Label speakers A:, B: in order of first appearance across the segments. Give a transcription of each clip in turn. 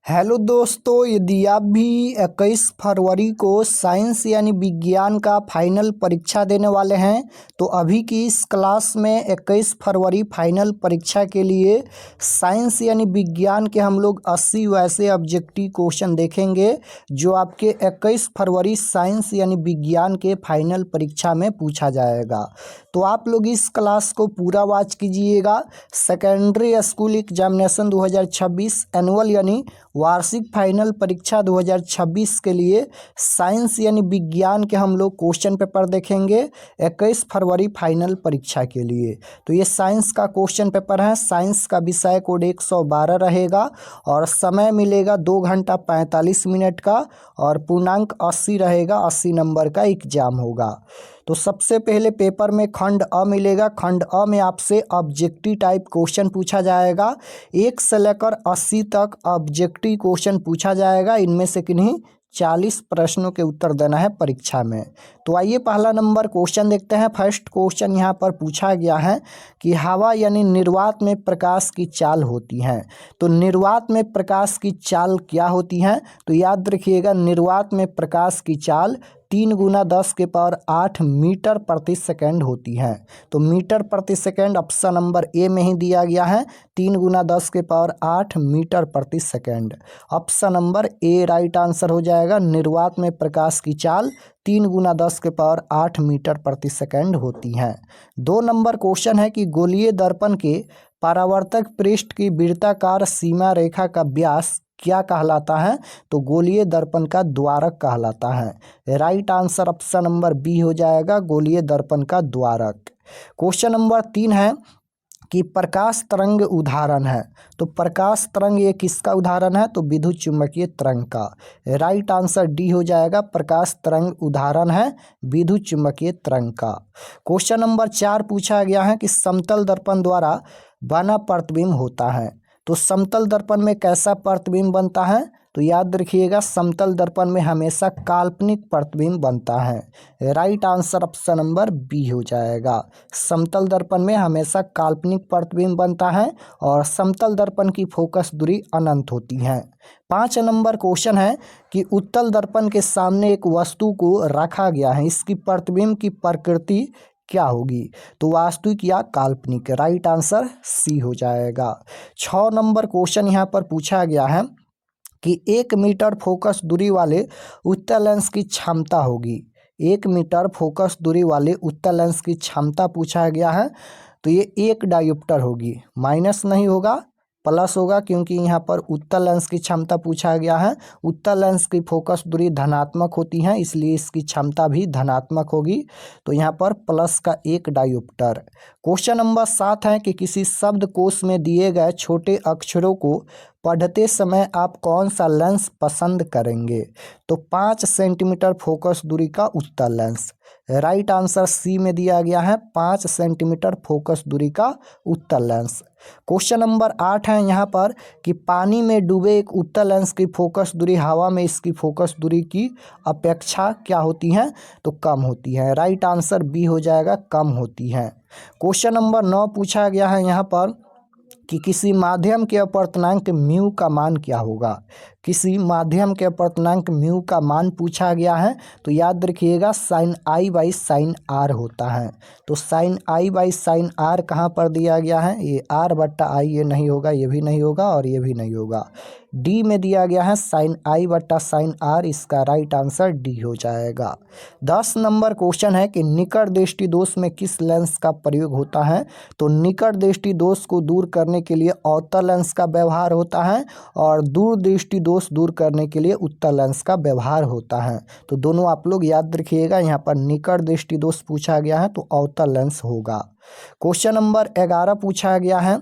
A: Hello दोस्तों, यदि आप भी 21 फरवरी को साइंस यानी विज्ञान का फाइनल परीक्षा देने वाले हैं तो अभी की इस क्लास में 21 फरवरी फाइनल परीक्षा के लिए साइंस यानी विज्ञान के हम लोग 80 वैसे ऑब्जेक्टिव क्वेश्चन देखेंगे जो आपके 21 फरवरी साइंस यानी विज्ञान के फाइनल परीक्षा में पूछा जाएगा। तो आप लोग इस क्लास को पूरा वॉच कीजिएगा। सेकेंडरी स्कूल एग्जामिनेशन 2026 एनुअल यानी वार्षिक फाइनल परीक्षा 2026 के लिए साइंस यानी विज्ञान के हम लोग क्वेश्चन पेपर देखेंगे 21 फरवरी फाइनल परीक्षा के लिए। तो ये साइंस का क्वेश्चन पेपर है। साइंस का विषय कोड 112 रहेगा और समय मिलेगा 2 घंटा 45 मिनट का और पूर्णांक 80 रहेगा। 80 नंबर का एग्जाम होगा। तो सबसे पहले पेपर में खंड अ मिलेगा। खंड अ में आपसे ऑब्जेक्टिव टाइप क्वेश्चन पूछा जाएगा। 1 से लेकर 80 तक ऑब्जेक्टिव क्वेश्चन पूछा जाएगा। इनमें से किन्हीं 40 प्रश्नों के उत्तर देना है परीक्षा में। तो आइए पहला नंबर क्वेश्चन देखते हैं। फर्स्ट क्वेश्चन यहाँ पर पूछा गया है कि हवा यानी निर्वात में प्रकाश की चाल होती है। तो निर्वात में प्रकाश की चाल क्या होती है? तो याद रखिएगा, निर्वात में प्रकाश की चाल 3 गुना 10 के पावर 8 मीटर प्रति सेकंड होती है। तो मीटर प्रति सेकंड ऑप्शन नंबर ए में ही दिया गया है। 3 गुना 10 के पावर 8 मीटर प्रति second. Option number A right answer हो जाएगा। निर्वात में प्रकाश की चाल 3 गुना 10 के पावर 8 मीटर प्रति सेकंड होती है। 2 नंबर क्वेश्चन है कि गोलीय दर्पण के परावर्तक पृष्ठ की वृत्ताकार सीमा रेखा का व्यास क्या कहलाता है? तो गोलीय दर्पण का द्वारक कहलाता है। Right answer option number B हो जाएगा, गोलीय दर्पण का द्वारक। क्वेश्चन नंबर 3 है कि प्रकाश तरंग उदाहरण है। तो प्रकाश तरंग ये किसका उदाहरण है? तो विद्युत चुम्बकीय तरंग का। राइट आंसर डी हो जाएगा, प्रकाश तरंग उदाहरण है विद्युत चुम्बकीय तरंग का। क्वेश्चन नंबर 4 पूछा गया है कि समतल दर्पण द्वारा बना प्रतिबिंब होता है। तो समतल दर्पण में कैसा प्रतिबिंब बनता है? तो याद रखिएगा, समतल दर्पण में हमेशा काल्पनिक प्रतिबिंब बनता है। Right answer option number B हो जाएगा। समतल दर्पण में हमेशा काल्पनिक प्रतिबिंब बनता है और समतल दर्पण की फोकस दूरी अनंत होती है। 5 नंबर क्वेश्चन है कि उत्तल दर्पण के सामने एक वस्तु को रखा गया है, इसकी प्रतिबिंब की प्रकृति क्या होगी? तो वास्तविक या काल्पनिक। राइट आंसर सी हो जाएगा। 6 नंबर क्वेश्चन यहाँ पर पूछा गया है कि 1 मीटर फोकस दूरी वाले उत्तल लेंस की क्षमता होगी। 1 मीटर फोकस दूरी वाले उत्तल लेंस की क्षमता पूछा गया है। तो ये 1 डायोप्टर होगी, माइनस नहीं होगा, प्लस होगा, क्योंकि यहाँ पर उत्तल लेंस की क्षमता पूछा गया है। उत्तल लेंस की फोकस दूरी धनात्मक होती है, इसलिए इसकी क्षमता भी धनात्मक होगी। तो यहाँ पर प्लस का 1 डायोप्टर। क्वेश्चन नंबर 7 है कि किसी शब्दकोश में दिए गए छोटे अक्षरों को पढ़ते समय आप कौन सा लेंस पसंद करेंगे? तो 5 सेंटीमीटर फोकस दूरी का उत्तल लेंस। राइट आंसर सी में दिया गया है, 5 सेंटीमीटर फोकस दूरी का उत्तल लेंस। क्वेश्चन नंबर 8 है यहाँ पर कि पानी में डूबे एक उत्तल लेंस की फोकस दूरी हवा में इसकी फोकस दूरी की अपेक्षा क्या होती है? तो कम होती है। राइट आंसर बी हो जाएगा, कम होती है। क्वेश्चन नंबर 9 पूछा गया है यहाँ पर कि किसी माध्यम के अपवर्तनांक म्यू का मान क्या होगा? किसी माध्यम के अपवर्तनांक म्यू का मान पूछा गया है। तो याद रखिएगा, sine i by sine r होता है। तो sine i by sine r कहाँ पर दिया गया है? ये आर बट्टा आई, ये नहीं होगा, ये भी नहीं होगा और ये भी नहीं होगा। डी में दिया गया है साइन आई बट्टा साइन आर, इसका राइट आंसर डी हो जाएगा। 10 नंबर क्वेश्चन है कि निकट दृष्टि दोष में किस लेंस का प्रयोग होता है? तो निकट दृष्टि दोष को दूर करने के लिए अवतल लेंस का व्यवहार होता है और दूर दृष्टि दोष दूर करने के लिए उत्तल लेंस का व्यवहार होता है। तो दोनों आप लोग याद रखिएगा, यहाँ पर निकट दृष्टि दोष पूछा गया है तो अवतल लेंस होगा। क्वेश्चन नंबर 11 पूछा गया है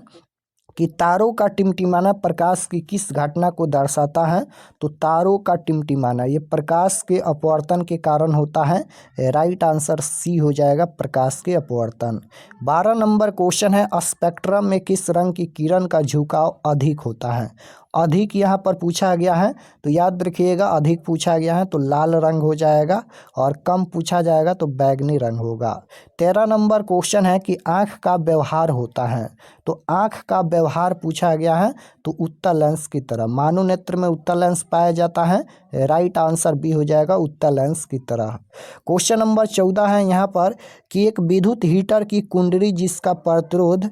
A: कि तारों का टिमटिमाना प्रकाश की किस घटना को दर्शाता है? तो तारों का टिमटिमाना ये प्रकाश के अपवर्तन के कारण होता है। राइट आंसर सी हो जाएगा, प्रकाश के अपवर्तन। 12 नंबर क्वेश्चन है स्पेक्ट्रम में किस रंग की किरण का झुकाव अधिक होता है? अधिक यहाँ पर पूछा गया है तो याद रखिएगा अधिक पूछा गया है तो लाल रंग हो जाएगा और कम पूछा जाएगा तो बैगनी रंग होगा। 13 नंबर क्वेश्चन है कि आँख का व्यवहार होता है, तो आँख का व्यवहार पूछा गया है तो उत्तल लेंस की तरह, मानव नेत्र में उत्तल लेंस पाया जाता है, राइट आंसर बी हो जाएगा उत्तल लेंस की तरह। क्वेश्चन नंबर 14 है यहाँ पर कि एक विद्युत हीटर की कुंडली जिसका प्रतिरोध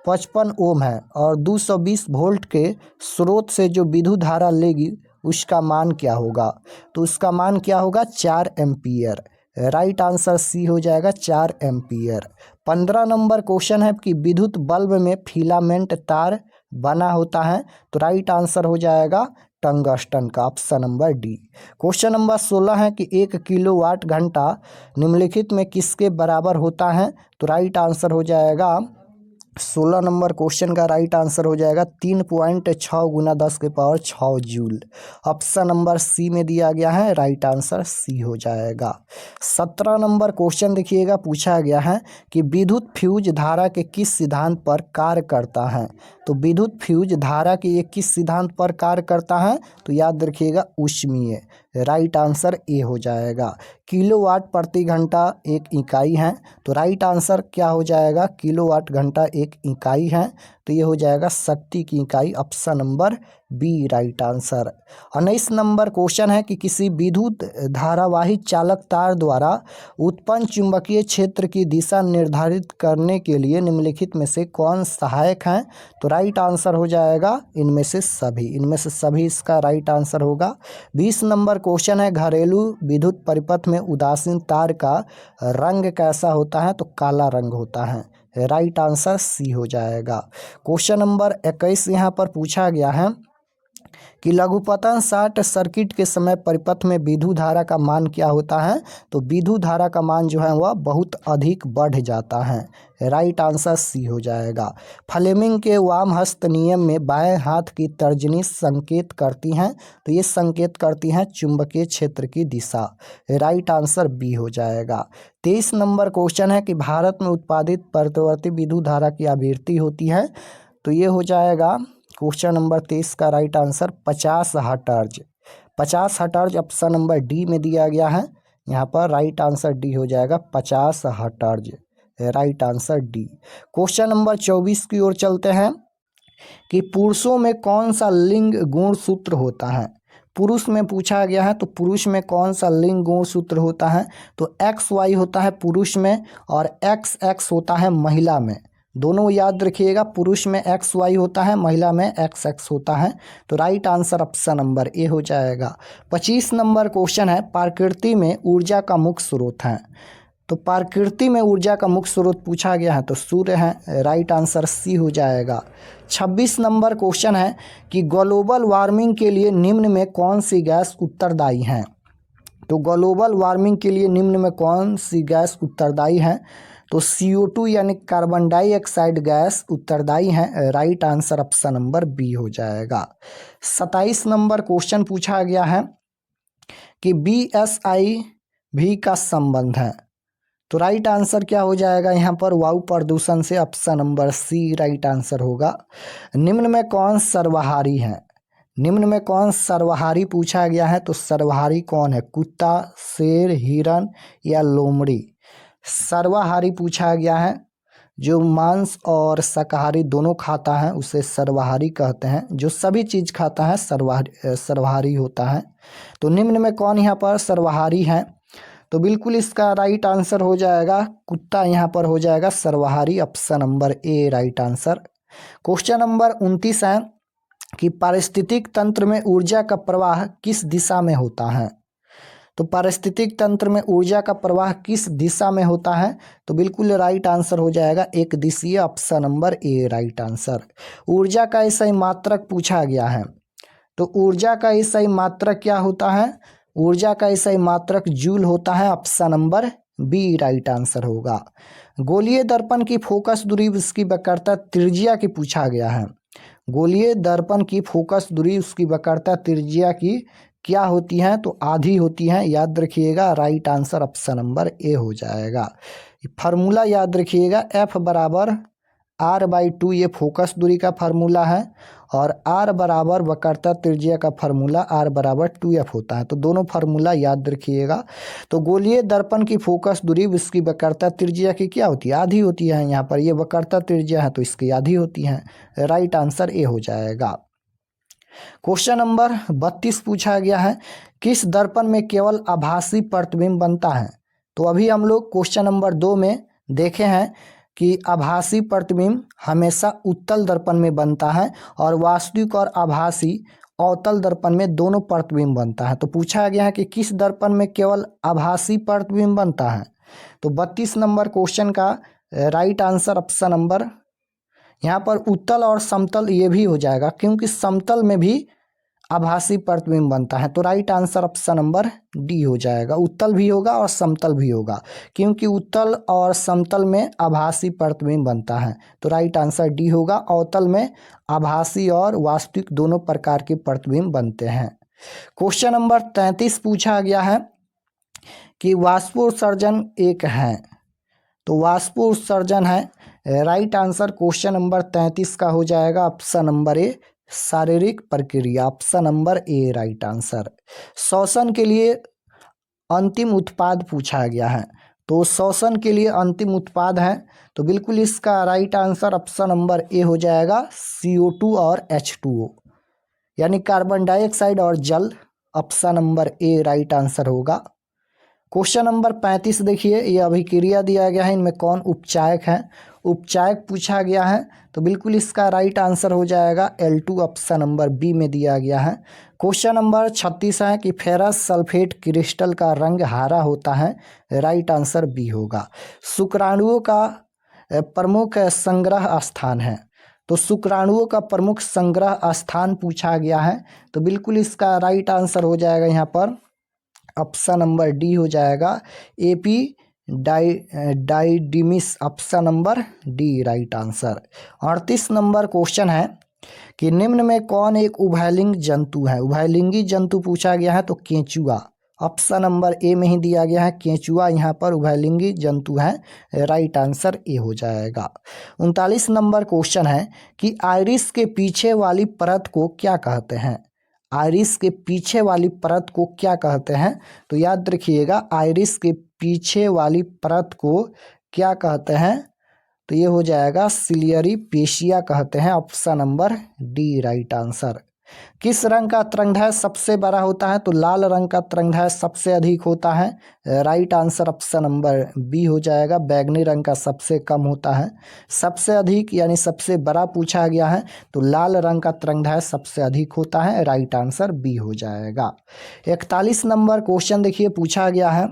A: 55 ओम है और 220 वोल्ट के स्रोत से जो विद्युत धारा लेगी उसका मान क्या होगा, तो उसका मान क्या होगा 4 एम्पियर, राइट आंसर सी हो जाएगा 4 एम्पियर। 15 नंबर क्वेश्चन है कि विद्युत बल्ब में फिलामेंट तार बना होता है, तो राइट आंसर हो जाएगा टंगस्टन का, option number D. Question number 16 है कि 1 किलोवाट घंटा निम्नलिखित में किसके बराबर होता है, तो राइट आंसर हो जाएगा 16 नंबर क्वेश्चन का राइट आंसर हो जाएगा 3.6 गुना 10 के power 6 joule, option number C में दिया गया है, राइट आंसर सी हो जाएगा। 17 नंबर क्वेश्चन देखिएगा पूछा गया है कि विद्युत फ्यूज धारा के किस सिद्धांत पर कार्य करता है, तो विद्युत फ्यूज धारा के ये किस सिद्धांत पर कार्य करता है, तो याद रखिएगा ऊष्मीय, राइट आंसर ए हो जाएगा। किलोवाट प्रति घंटा एक इकाई है, तो राइट आंसर क्या हो जाएगा किलोवाट घंटा एक इकाई है, तो ये हो जाएगा शक्ति की इकाई, option number B right answer. 19 नंबर क्वेश्चन है कि किसी विद्युत धारावाही चालक तार द्वारा उत्पन्न चुंबकीय क्षेत्र की दिशा निर्धारित करने के लिए निम्नलिखित में से कौन सहायक है, तो राइट आंसर हो जाएगा इनमें से सभी इसका राइट आंसर होगा। 20 नंबर क्वेश्चन है घरेलू विद्युत परिपथ में उदासीन तार का रंग कैसा होता है, तो काला रंग होता है, राइट आंसर सी हो जाएगा। क्वेश्चन नंबर 21 यहाँ पर पूछा गया है कि लघुपतन शॉर्ट सर्किट के समय परिपथ में विद्युत धारा का मान क्या होता है, तो विद्युत धारा का मान जो है वह बहुत अधिक बढ़ जाता है, राइट आंसर सी हो जाएगा। फ्लेमिंग के वाम हस्त नियम में बाएं हाथ की तर्जनी संकेत करती हैं, तो ये संकेत करती हैं चुंबकीय क्षेत्र की दिशा, राइट आंसर बी हो जाएगा। 23 नंबर क्वेश्चन है कि भारत में उत्पादित प्रतिवर्ती विद्युत धारा की आवृत्ति होती है, तो ये हो जाएगा क्वेश्चन नंबर 23 का right answer 50 hertz, 50 hertz option number D में दिया गया है, यहाँ पर राइट आंसर डी हो जाएगा 50 hertz, right answer D. Question number 24 की ओर चलते हैं कि पुरुषों में कौन सा लिंग गुणसूत्र होता है, पुरुष में पूछा गया है, तो पुरुष में कौन सा लिंग गुणसूत्र होता है, तो XY होता है पुरुष में और XX होता है महिला में, दोनों याद रखिएगा, पुरुष में XY होता है, महिला में XX होता है, तो राइट आंसर ऑप्शन नंबर ए हो जाएगा। 25 नंबर क्वेश्चन है प्रकृति में ऊर्जा का मुख्य स्रोत है, तो प्रकृति में ऊर्जा का मुख्य स्रोत पूछा गया है तो सूर्य है, राइट आंसर सी हो जाएगा। 26 नंबर क्वेश्चन है कि ग्लोबल वार्मिंग के लिए निम्न में कौन सी गैस उत्तरदायी है, तो ग्लोबल वार्मिंग के लिए निम्न में कौन सी गैस उत्तरदायी है, तो CO2 यानी कार्बन डाइऑक्साइड गैस उत्तरदायी है, right answer option number B हो जाएगा। 27 नंबर क्वेश्चन पूछा गया है कि BSIV का संबंध है, तो राइट आंसर क्या हो जाएगा यहाँ पर वायु प्रदूषण से, option number C right answer होगा। निम्न में कौन सर्वहारी है, निम्न में कौन सर्वहारी पूछा गया है, तो सर्वहारी कौन है, कुत्ता, शेर, हिरन या लोमड़ी, सर्वाहारी पूछा गया है, जो मांस और शाकाहारी दोनों खाता है उसे सर्वाहारी कहते हैं, जो सभी चीज़ खाता है सर्वाहारी होता है, तो निम्न में कौन यहाँ पर सर्वाहारी है, तो बिल्कुल इसका राइट आंसर हो जाएगा कुत्ता, यहाँ पर हो जाएगा सर्वहारी, option number A right answer. Question number 29 है कि पारिस्थितिक तंत्र में ऊर्जा का प्रवाह किस दिशा में होता है, तो पारिस्थितिक तंत्र में ऊर्जा का प्रवाह किस दिशा में होता है, तो बिल्कुल राइट आंसर हो जाएगा एक दिशीय, option number A right answer. ऊर्जा का सही मात्रक पूछा गया है, तो ऊर्जा का सही मात्रक क्या होता है, ऊर्जा का सही मात्रक जूल होता है, option number B right answer होगा। गोलीय दर्पण की फोकस दूरी उसकी वक्रता त्रिज्या की पूछा गया है, गोलीय दर्पण की फोकस दूरी उसकी वक्रता त्रिज्या की क्या होती है, तो आधी होती है, याद रखिएगा, राइट आंसर ऑप्शन नंबर ए हो जाएगा। फार्मूला याद रखिएगा, F बराबर r/2 ये फोकस दूरी का फार्मूला है और r बराबर वक्रता त्रिज्या का फार्मूला r बराबर 2f होता है। तो दोनों फार्मूला याद रखिएगा। तो गोलीय दर्पण की फोकस दूरी उसकी वक्रता त्रिज्या की क्या होती है? आधी होती है। यहाँ पर ये वक्रता त्रिज्या है तो इसकी आधी होती है। राइट आंसर ए हो जाएगा। क्वेश्चन नंबर 32 पूछा गया है, किस दर्पण में केवल आभासी प्रतिबिंब बनता है? तो अभी हम लोग क्वेश्चन नंबर 2 में देखे हैं कि आभासी प्रतिबिंब हमेशा उत्तल दर्पण में बनता है और वास्तविक और आभासी अवतल दर्पण में दोनों प्रतिबिंब बनता है। तो पूछा गया है कि किस दर्पण में केवल आभासी प्रतिबिंब बनता है? तो 32 नंबर क्वेश्चन का राइट आंसर ऑप्शन नंबर यहाँ पर उत्तल और समतल ये भी हो जाएगा, क्योंकि समतल में भी आभासी प्रतिबिंब बनता है। तो right answer option number D हो जाएगा। उत्तल भी होगा और समतल भी होगा, क्योंकि उत्तल और समतल में आभासी प्रतिबिंब बनता है। तो राइट आंसर डी होगा। अवतल में आभासी और वास्तविक दोनों प्रकार के प्रतिबिंब बनते हैं। क्वेश्चन नंबर 33 पूछा गया है कि वाष्पोत्सर्जन एक है। तो वाष्पोत्सर्जन है। राइट आंसर क्वेश्चन नंबर 33 का हो जाएगा ऑप्शन नंबर ए, शारीरिक प्रक्रिया। Option number A right answer. श्वसन के लिए अंतिम उत्पाद पूछा गया है। तो श्वसन के लिए अंतिम उत्पाद है, तो बिल्कुल इसका राइट आंसर ऑप्शन नंबर ए हो जाएगा, CO2 और H2O, यानी कार्बन डाइऑक्साइड और जल। Option number A right answer होगा। क्वेश्चन नंबर 35 देखिए, ये अभिक्रिया दिया गया है, इनमें कौन उपचायक है? उपचायक पूछा गया है, तो बिल्कुल इसका राइट आंसर हो जाएगा L2। ऑप्शन नंबर बी में दिया गया है। क्वेश्चन नंबर 36 है कि फेरस सल्फेट क्रिस्टल का रंग हरा होता है। राइट आंसर बी होगा। शुक्राणुओं का प्रमुख संग्रह स्थान है। तो शुक्राणुओं का प्रमुख संग्रह स्थान पूछा गया है, तो बिल्कुल इसका राइट आंसर हो जाएगा यहाँ पर ऑप्शन नंबर डी हो जाएगा, epididymis. Option number D right answer. 38 number question है कि निम्न में कौन एक उभयलिंग जंतु है? उभयलिंगी जंतु पूछा गया है, तो केंचुआ। ऑप्शन नंबर ए में ही दिया गया है, केंचुआ यहाँ पर उभयलिंगी जंतु है। राइट आंसर ए हो जाएगा। 39 नंबर क्वेश्चन है कि आइरिस के पीछे वाली परत को क्या कहते हैं? आइरिस के पीछे वाली परत को क्या कहते हैं? तो याद रखिएगा, आइरिस के पीछे वाली परत को क्या कहते हैं? तो ये हो जाएगा सिलियरी पेशिया कहते हैं। Option number D right answer. किस रंग का तरंगदैर्घ्य सबसे बड़ा होता है? तो लाल रंग का तरंगदैर्घ्य सबसे अधिक होता है। Right answer option number B हो जाएगा। बैगनी रंग का सबसे कम होता है। सबसे अधिक यानी सबसे बड़ा पूछा गया है, तो लाल रंग का तरंगदैर्घ्य सबसे अधिक होता है। राइट आंसर बी हो जाएगा। 41 नंबर क्वेश्चन देखिए, पूछा गया है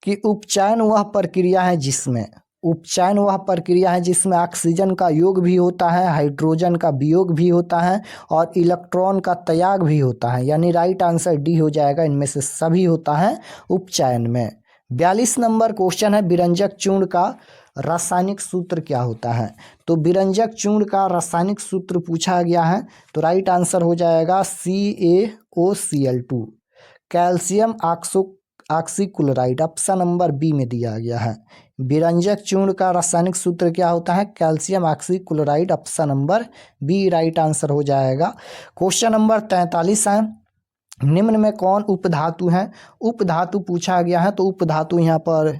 A: कि उपचयन वह प्रक्रिया है जिसमें उपचयन वह प्रक्रिया है जिसमें ऑक्सीजन का योग भी होता है, हाइड्रोजन का वियोग भी होता है और इलेक्ट्रॉन का त्याग भी होता है। यानी राइट आंसर डी हो जाएगा, इनमें से सभी होता है उपचयन में। 42 नंबर क्वेश्चन है, विरंजक चूर्ण का रासायनिक सूत्र क्या होता है? तो विरंजक चूर्ण का रासायनिक सूत्र पूछा गया है, तो राइट आंसर हो जाएगा CaOCl2, calcium oxychloride. Option number B में दिया गया है। विरंजक चूर्ण का रासायनिक सूत्र क्या होता है? Calcium oxychloride. Option number B right answer हो जाएगा। क्वेश्चन नंबर 43 है, निम्न में कौन उपधातु है? उपधातु पूछा गया है, तो उपधातु यहाँ पर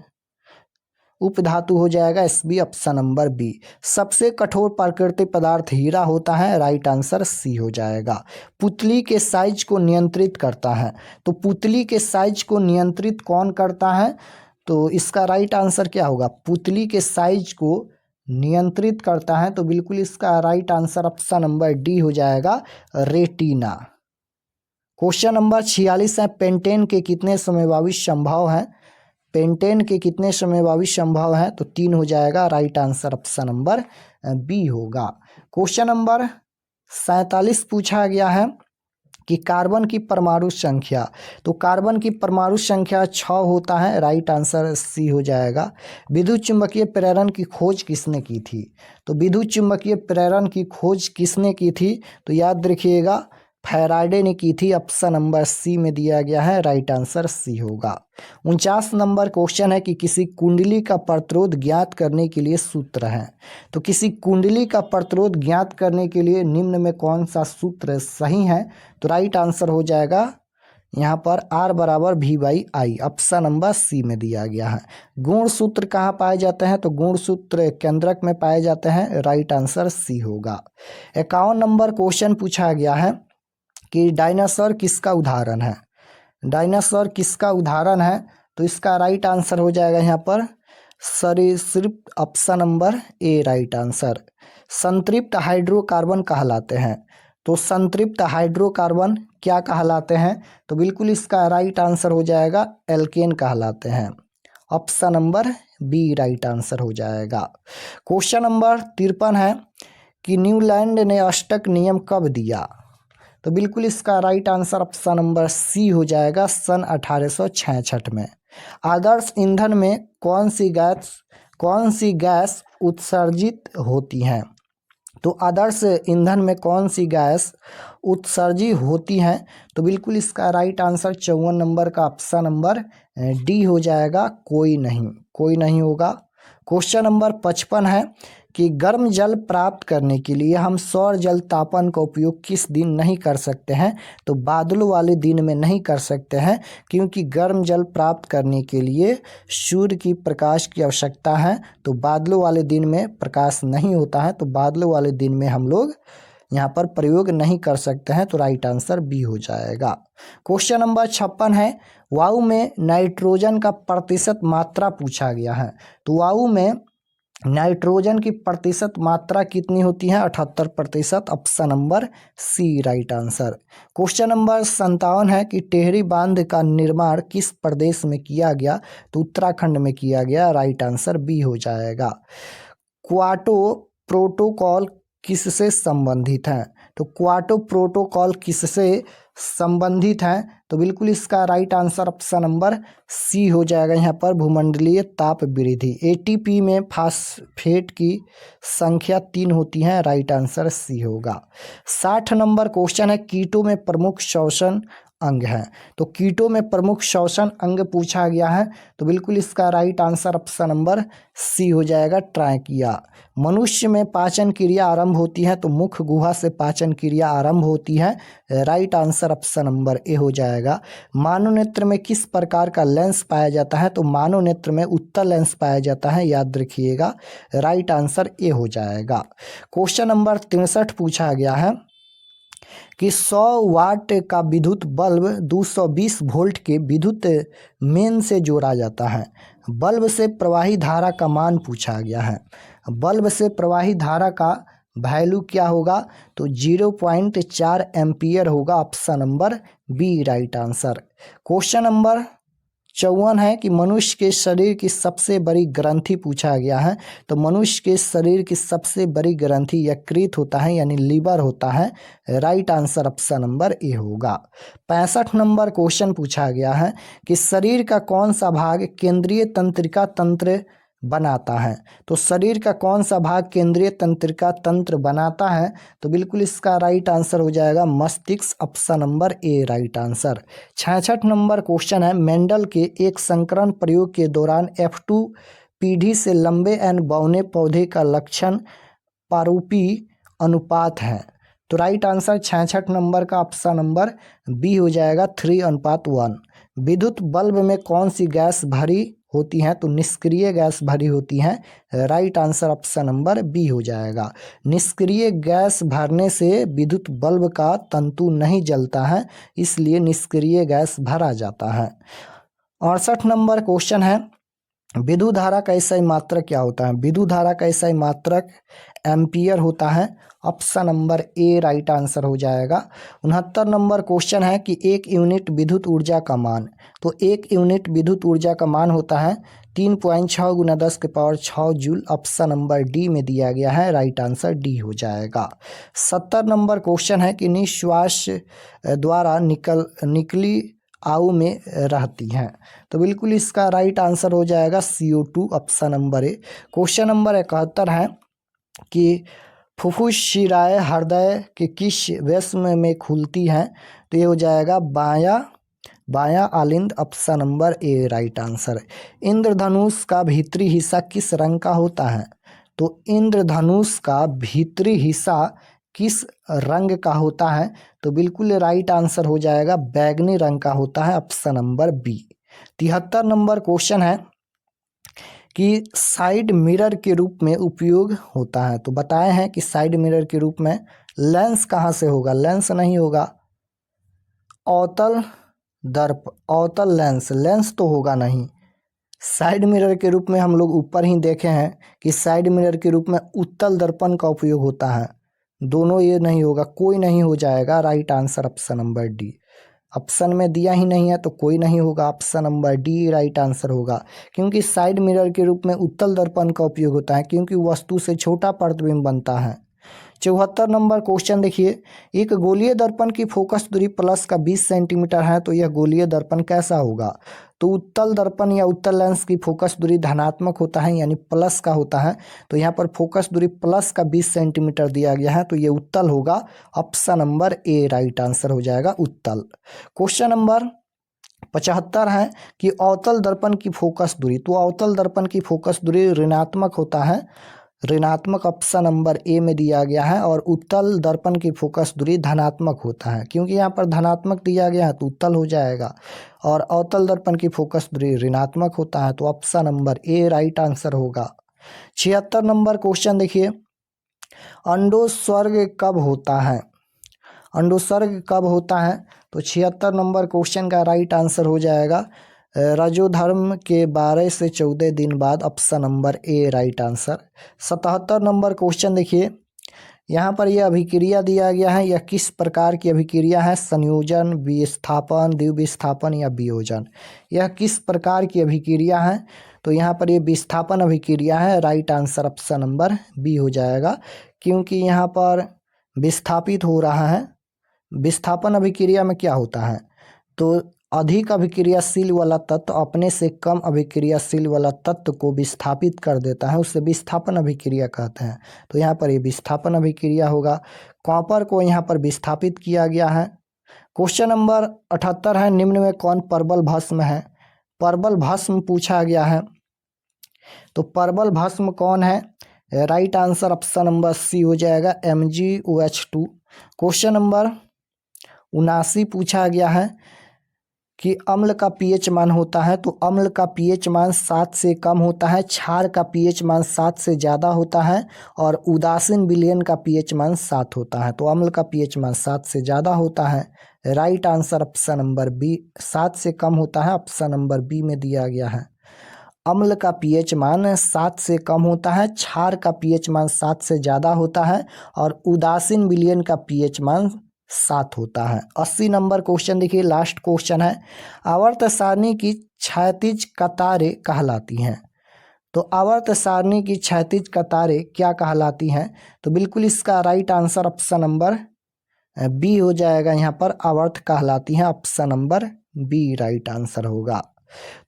A: उपधातु हो जाएगा SB। Option number B. सबसे कठोर प्राकृतिक पदार्थ हीरा होता है। राइट आंसर सी हो जाएगा। पुतली के साइज को नियंत्रित करता है, तो पुतली के साइज को नियंत्रित कौन करता है? तो इसका राइट आंसर क्या होगा? पुतली के साइज को नियंत्रित करता है, तो बिल्कुल इसका right answer option number D हो जाएगा, रेटिना। क्वेश्चन नंबर 46 है, पेंटेन के कितने समविबाही संभव हैं? पेंटेन के कितने समविबाही संभव हैं? तो 3 हो जाएगा। Right answer option number B होगा। क्वेश्चन नंबर 47 पूछा गया है कि कार्बन की परमाणु संख्या, तो कार्बन की परमाणु संख्या 6 होता है। राइट आंसर सी हो जाएगा। विद्युत चुंबकीय प्रेरण की खोज किसने की थी? तो विद्युत चुंबकीय प्रेरण की खोज किसने की थी? तो याद रखिएगा, फैराडे ने की थी। ऑप्शन नंबर सी में दिया गया है, राइट आंसर सी होगा। 49 नंबर क्वेश्चन है कि किसी कुंडली का प्रतिरोध ज्ञात करने के लिए सूत्र है। तो किसी कुंडली का प्रतिरोध ज्ञात करने के लिए निम्न में कौन सा सूत्र सही है? तो राइट आंसर हो जाएगा यहाँ पर R बराबर V/I, ऑप्शन नंबर सी में दिया गया है। गुण सूत्र कहाँ पाए जाते हैं? तो गुण सूत्र केंद्रक में पाए जाते हैं, राइट आंसर सी होगा। 51 नंबर क्वेश्चन पूछा गया है कि डायनासोर किसका उदाहरण है? डायनासोर किसका उदाहरण है? तो इसका राइट आंसर हो जाएगा यहाँ पर सरीसृप, option number A right answer. संतृप्त हाइड्रोकार्बन कहलाते हैं। तो संतृप्त हाइड्रोकार्बन क्या कहलाते हैं? तो बिल्कुल इसका राइट आंसर हो जाएगा एल्केन कहलाते हैं, option number B right answer हो जाएगा। क्वेश्चन नंबर 53 है कि न्यूलैंड ने अष्टक नियम कब दिया? तो बिल्कुल इसका right answer option number C हो जाएगा, सन 1866 में। आदर्श ईंधन में कौन सी गैस उत्सर्जित होती हैं? तो आदर्श ईंधन में कौन सी गैस उत्सर्जित होती हैं? तो बिल्कुल इसका राइट आंसर 54 नंबर का ऑप्शन नंबर डी हो जाएगा, कोई नहीं होगा। क्वेश्चन नंबर 55 है कि गर्म जल प्राप्त करने के लिए हम सौर जल तापन का उपयोग किस दिन नहीं कर सकते हैं? तो बादलों वाले दिन में नहीं कर सकते हैं, क्योंकि गर्म जल प्राप्त करने के लिए सूर्य की प्रकाश की आवश्यकता है। तो बादलों वाले दिन में प्रकाश नहीं होता है, तो बादलों वाले दिन में हम लोग यहाँ पर प्रयोग नहीं कर सकते हैं, तो राइट आंसर बी हो जाएगा। क्वेश्चन नंबर 56 है वायु में नाइट्रोजन का प्रतिशत मात्रा पूछा गया है। तो वायु में नाइट्रोजन की प्रतिशत मात्रा कितनी होती है? 78%, option number C right answer. Question number 57 है कि टेहरी बांध का निर्माण किस प्रदेश में किया गया? तो उत्तराखंड में किया गया, राइट आंसर बी हो जाएगा। क्योटो प्रोटोकॉल किससे संबंधित है? तो क्योटो प्रोटोकॉल किससे संबंधित है? तो बिल्कुल इसका right answer option number C हो जाएगा, यहाँ पर भूमंडलीय ताप वृद्धि। एटीपी में फास्फेट की संख्या 3 होती है, राइट आंसर सी होगा। 60 नंबर क्वेश्चन है कीटों में प्रमुख श्वसन अंग है। तो कीटों में प्रमुख श्वसन अंग पूछा गया है, तो बिल्कुल इसका right answer option number C हो जाएगा, ट्रैकिया। मनुष्य में पाचन क्रिया आरंभ होती है, तो मुख गुहा से पाचन क्रिया आरंभ होती है, राइट आंसर ऑप्शन नंबर ए हो जाएगा। मानव नेत्र में किस प्रकार का लेंस पाया जाता है? तो मानव नेत्र में उत्तल लेंस पाया जाता है, याद रखिएगा, राइट आंसर ए हो जाएगा। क्वेश्चन नंबर 63 पूछा गया है कि 100 वाट का विद्युत बल्ब 220 वोल्ट के विद्युत मेन से जोड़ा जाता है। बल्ब से प्रवाही धारा का मान पूछा गया है। बल्ब से प्रवाही धारा का वैल्यू क्या होगा? तो 0.4 एम्पियर होगा, option number B right answer. Question number 54 है कि मनुष्य के शरीर की सबसे बड़ी ग्रंथि पूछा गया है। तो मनुष्य के शरीर की सबसे बड़ी ग्रंथि यकृत होता है, यानी लीवर होता है, राइट आंसर ऑप्शन नंबर ए होगा। 65 नंबर क्वेश्चन पूछा गया है कि शरीर का कौन सा भाग केंद्रीय तंत्रिका तंत्र बनाता है? तो शरीर का कौन सा भाग केंद्रीय तंत्रिका तंत्र बनाता है? तो बिल्कुल इसका राइट आंसर हो जाएगा मस्तिष्क, option number A right answer. 66 number question है मेंडल के एक संकरण प्रयोग के दौरान F2 पीढ़ी से लंबे एंड बौने पौधे का लक्षण पारूपी अनुपात है। तो राइट आंसर 66 नंबर का ऑप्शन नंबर बी हो जाएगा, 3:1। विद्युत बल्ब में कौन सी गैस भरी होती हैं? तो निष्क्रिय गैस भरी होती हैं, right answer option number B हो जाएगा। निष्क्रिय गैस भरने से विद्युत बल्ब का तंतु नहीं जलता है, इसलिए निष्क्रिय गैस भरा जाता है। 68 नंबर क्वेश्चन है विद्युत धारा का SI मात्रक क्या होता है? विद्युत धारा का SI मात्रक एम्पियर होता है, option number A right answer हो जाएगा। 69 नंबर क्वेश्चन है कि 1 यूनिट विद्युत ऊर्जा का मान। तो 1 यूनिट विद्युत ऊर्जा का मान होता है 3.6 × 10⁻6 जूल, ऑप्शन नंबर डी में दिया गया है, राइट आंसर डी हो जाएगा। 70 नंबर क्वेश्चन है कि निश्वास द्वारा निकली आयु में रहती हैं। तो बिल्कुल इसका राइट आंसर हो जाएगा CO2, ऑप्शन नंबर ए। क्वेश्चन नंबर 71 है कि फुफ्फुस शिराएं हृदय के किस वैष्ण में खुलती हैं? तो ये हो जाएगा बायां आलिंद, option number A right answer है। इंद्रधनुष का भीतरी हिस्सा किस रंग का होता है? तो इंद्रधनुष का भीतरी हिस्सा किस रंग का होता है? तो बिल्कुल राइट आंसर हो जाएगा बैगनी रंग का होता है, ऑप्शन नंबर बी। 73 नंबर क्वेश्चन है कि साइड मिरर के रूप में उपयोग होता है। तो बताए हैं कि साइड मिरर के रूप में लेंस कहाँ से होगा? लेंस नहीं होगा। अवतल लेंस तो होगा नहीं। साइड मिरर के रूप में हम लोग ऊपर ही देखे हैं कि साइड मिरर के रूप में उत्तल दर्पण का उपयोग होता है। दोनों ये नहीं होगा, कोई नहीं हो जाएगा। Right answer option number D. Option में दिया ही नहीं है तो कोई नहीं होगा, option number D right answer होगा। क्योंकि साइड मिरर के रूप में उत्तल दर्पण का उपयोग होता है, क्योंकि वस्तु से छोटा प्रतिबिंब बनता है। 74 नंबर क्वेश्चन देखिए, एक गोलीय दर्पण की फोकस दूरी प्लस का 20 सेंटीमीटर है, तो यह गोलीय दर्पण कैसा होगा? तो उत्तल दर्पण या उत्तल लेंस की फोकस दूरी धनात्मक होता है, यानी प्लस का होता है। तो यहाँ पर फोकस दूरी प्लस का 20 सेंटीमीटर दिया गया है, तो ये उत्तल होगा। Option number A right answer हो जाएगा उत्तल। क्वेश्चन नंबर 75 है कि अवतल दर्पण की फोकस दूरी, तो अवतल दर्पण की फोकस दूरी ऋणात्मक होता है, ऋणात्मक ऑप्शन नंबर ए में दिया गया है। और उत्तल दर्पण की फोकस दूरी धनात्मक होता है, क्योंकि यहाँ पर धनात्मक दिया गया है तो उत्तल हो जाएगा। और अवतल दर्पण की फोकस दूरी ऋणात्मक होता है, तो option number A right answer होगा। 76 नंबर क्वेश्चन देखिए, अंडोत्सर्ग कब होता है? अंडोत्सर्ग कब होता है? तो 76 नंबर क्वेश्चन का राइट आंसर हो जाएगा रजोधर्म के 12 से 14 दिन बाद, option number A right answer. 77 number question देखिए, यहाँ पर यह अभिक्रिया दिया गया है, यह किस प्रकार की अभिक्रिया है? संयोजन, विस्थापन, द्विविस्थापन या वियोजन? यह किस प्रकार की अभिक्रिया है? तो यहाँ पर ये विस्थापन अभिक्रिया है। Right answer option number B हो जाएगा, क्योंकि यहाँ पर विस्थापित हो रहा है। विस्थापन अभिक्रिया में क्या होता है? तो अधिक अभिक्रियाशील वाला तत्व अपने से कम अभिक्रियाशील वाला तत्व को विस्थापित कर देता है, उससे विस्थापन अभिक्रिया कहते हैं। तो यहाँ पर ये विस्थापन अभिक्रिया होगा। कॉपर को यहाँ पर विस्थापित किया गया है। क्वेश्चन नंबर 78 है, निम्न में कौन परबल भस्म है? परबल भस्म पूछा गया है, तो परबल भस्म कौन है? Right answer option number C हो जाएगा, MgOH2। क्वेश्चन नंबर 79 पूछा गया है कि अम्ल का pH मान होता है, तो अम्ल का pH मान 7 से कम होता है, क्षार का pH मान 7 से ज़्यादा होता है, और उदासीन विलयन का pH मान 7 होता है। तो अम्ल का pH मान 7 से ज़्यादा होता है। Right answer option number B. 7 से कम होता है, ऑप्शन नंबर बी में दिया गया है। अम्ल का pH मान 7 से कम होता है, क्षार का pH मान 7 से ज़्यादा होता है, और उदासीन विलयन का pH मान 7 होता है। 80 नंबर क्वेश्चन देखिए, लास्ट क्वेश्चन है, आवर्त सारणी की क्षैतिज कतारें कहलाती हैं। तो आवर्त सारणी की क्षैतिज कतारें क्या कहलाती हैं? तो बिल्कुल इसका right answer option number B हो जाएगा। यहाँ पर आवर्त कहलाती हैं, option number B right answer होगा।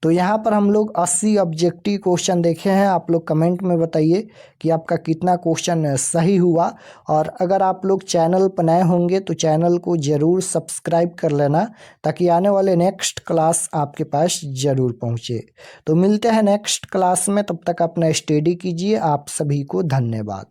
A: तो यहाँ पर हम लोग 80 ऑब्जेक्टिव क्वेश्चन देखे हैं। आप लोग कमेंट में बताइए कि आपका कितना क्वेश्चन सही हुआ। और अगर आप लोग चैनल पर नए होंगे तो चैनल को ज़रूर सब्सक्राइब कर लेना, ताकि आने वाले नेक्स्ट क्लास आपके पास ज़रूर पहुँचे। तो मिलते हैं नेक्स्ट क्लास में, तब तक अपना स्टडी कीजिए। आप सभी को धन्यवाद।